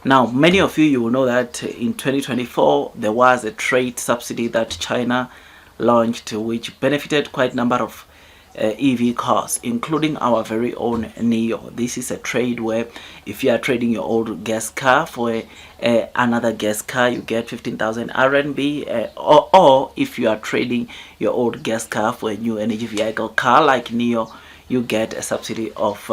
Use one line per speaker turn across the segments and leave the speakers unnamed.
Now, many of you will know that in 2024 there was a trade subsidy that China launched, which benefited quite a number of EV cars, including our very own Neo. This is a trade where if you are trading your old gas car for another gas car, you get 15,000 RMB, or if you are trading your old gas car for a new energy vehicle car like Neo, you get a subsidy of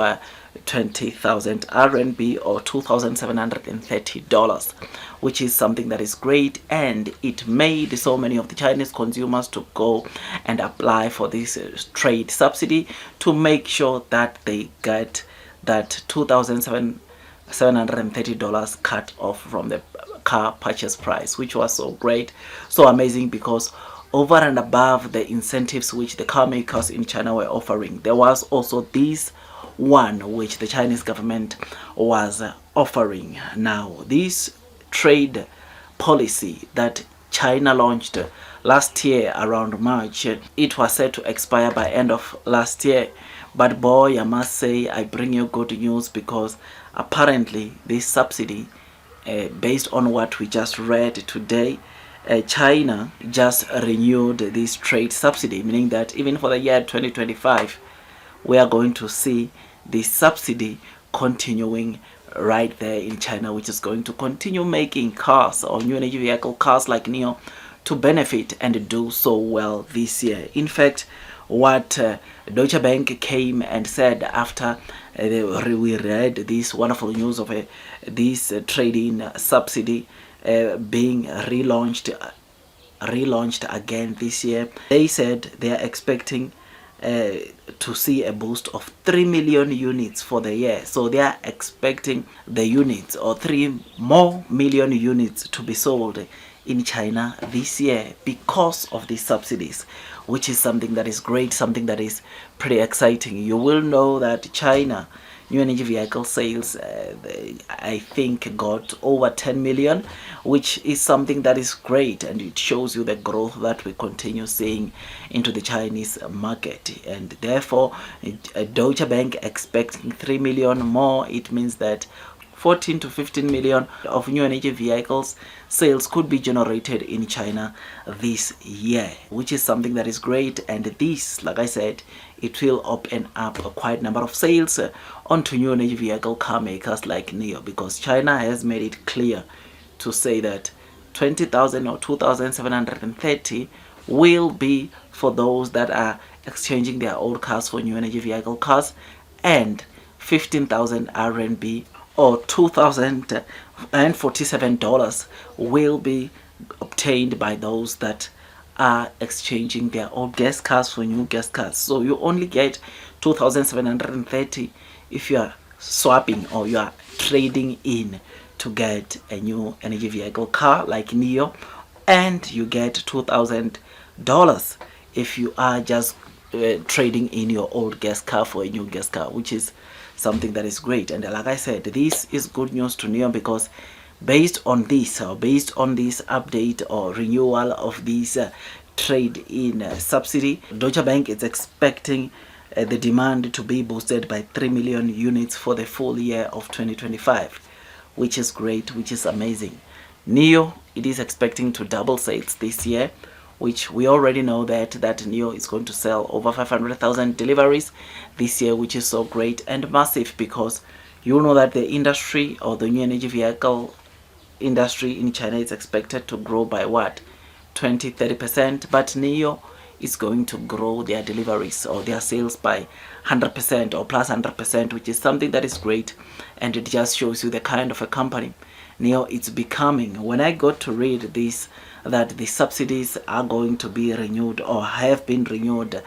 20,000 RMB or $2,730, which is something that is great, and it made so many of the Chinese consumers to go and apply for this trade subsidy to make sure that they get that $2,730 cut off from the car purchase price, which was so great, so amazing, because over and above the incentives which the car makers in China were offering, there was also this one which the Chinese government was offering. Now, this trade policy that China launched last year around March, it was set to expire by end of last year. But boy, I must say, I bring you good news, because apparently this subsidy, based on what we just read today, China just renewed this trade subsidy, meaning that even for the year 2025, we are going to see this subsidy continuing right there in China, which is going to continue making cars or new energy vehicle cars like Neo to benefit and do so well this year. In fact, what Deutsche Bank came and said after we read this wonderful news of this trading subsidy being relaunched again this year, they said they are expecting to see a boost of 3 million units for the year. So they are expecting the units, or 3 more million units, to be sold in China this year because of these subsidies, which is something that is great, something that is pretty exciting. You will know that China new energy vehicle sales, I think, got over 10 million, which is something that is great, and it shows you the growth that we continue seeing into the Chinese market. And therefore, Deutsche Bank expecting 3 million more. It means that 14 to 15 million of new energy vehicles sales could be generated in China this year, which is something that is great. And this, like I said, it will open up a quite number of sales onto new energy vehicle car makers like Neo, because China has made it clear to say that 20,000 or 2,730 will be for those that are exchanging their old cars for new energy vehicle cars, and 15,000 RMB or $2,047 will be obtained by those that are exchanging their old gas cars for new gas cars. So you only get 2,730 if you are swapping or you are trading in to get a new energy vehicle car like Neo, and you get $2,000 if you are just trading in your old gas car for a new gas car, which is something that is great. And like I said, this is good news to Neo, because based on this update or renewal of this trade-in subsidy, Deutsche Bank is expecting the demand to be boosted by 3 million units for the full year of 2025, which is great, which is amazing. Neo, it is expecting to double sales this year, which we already know that Neo is going to sell over 500,000 deliveries this year, which is so great and massive, because you know that the industry, or the new energy vehicle industry in China, is expected to grow by what, 20-30%, but Neo is going to grow their deliveries or their sales by 100% or plus 100%, which is something that is great, and it just shows you the kind of a company Neo is becoming. When I got to read this, that the subsidies are going to be renewed or have been renewed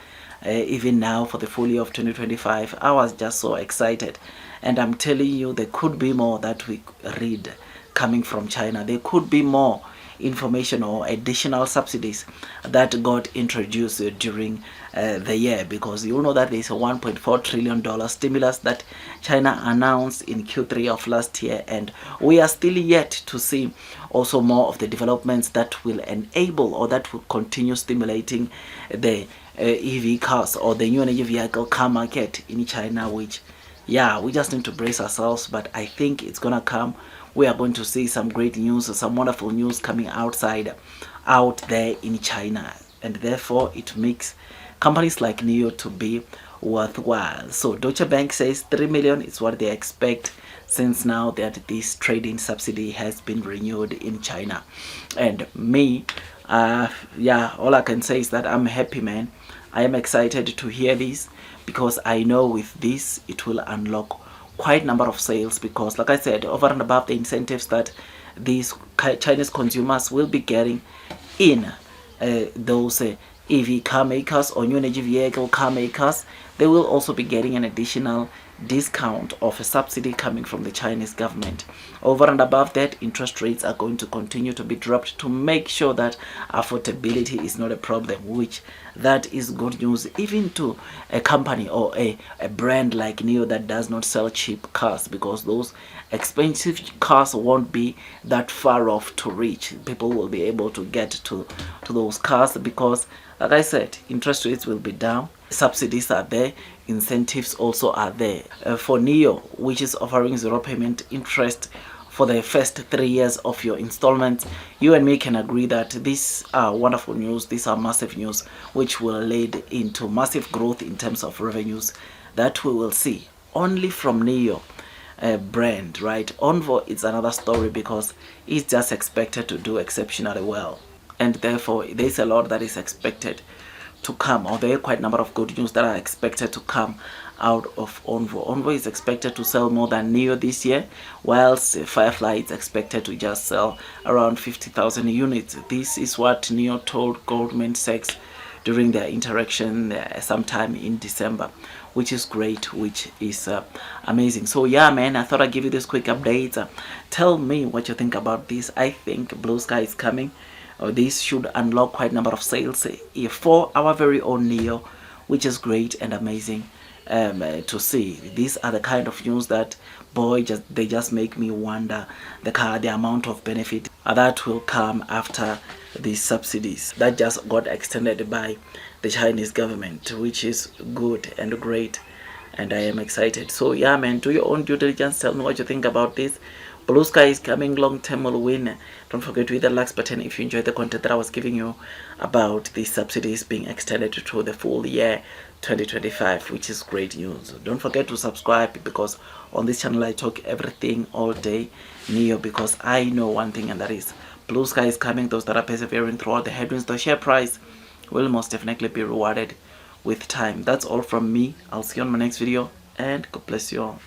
even now for the full year of 2025, I was just so excited. And I'm telling you, there could be more that we read coming from China. There could be more information or additional subsidies that got introduced during the year, because you know that there's a $1.4 trillion stimulus that China announced in Q3 of last year, and we are still yet to see also more of the developments that will enable or that will continue stimulating the EV cars or the new energy vehicle car market in China, which, yeah, we just need to brace ourselves, but I think it's gonna come we are going to see some great news, some wonderful news coming out there in China, and therefore it makes companies like NIO to be worthwhile. So Deutsche Bank says 3 million is what they expect since now that this trading subsidy has been renewed in China. And me, yeah, all I can say is that I'm happy, man. I am excited to hear this, because I know with this it will unlock quite a number of sales, because like I said, over and above the incentives that these Chinese consumers will be getting in those EV car makers or new energy vehicle car makers, they will also be getting an additional discount of a subsidy coming from the Chinese government. Over and above that, interest rates are going to continue to be dropped to make sure that affordability is not a problem, which that is good news even to a company or a brand like NIO that does not sell cheap cars, because those expensive cars won't be that far off to reach. People will be able to get to those cars, because like I said, interest rates will be down, subsidies are there, incentives also are there. For NIO, which is offering zero payment interest for the first 3 years of your installments, you and me can agree that these are wonderful news, these are massive news, which will lead into massive growth in terms of revenues that we will see only from NIO brand, right? Onvo is another story, because it's just expected to do exceptionally well, and therefore there's a lot that is expected to come, or there are quite a number of good news that are expected to come out of Onvo. Onvo is expected to sell more than NIO this year, whilst Firefly is expected to just sell around 50,000 units. This is what NIO told Goldman Sachs during their interaction sometime in December, which is great, which is amazing. So yeah, man, I thought I'd give you this quick update. Tell me what you think about this. I think Blue Sky is coming. This should unlock quite a number of sales for our very own NIO, which is great and amazing to see. These are the kind of news that, boy, they just make me wonder the amount of benefit that will come after these subsidies that just got extended by the Chinese government, which is good and great, and I am excited. So yeah, man, do your own due diligence. Tell me what you think about this. Blue Sky is coming, long term will win. Don't forget to hit the likes button if you enjoyed the content that I was giving you about the subsidies being extended to the full year 2025, which is great news. Don't forget to subscribe, because on this channel I talk everything all day NIO, because I know one thing, and that is Blue Sky is coming. Those that are persevering throughout the headwinds, the share price will most definitely be rewarded with time. That's all from me. I'll see you on my next video, and God bless you all.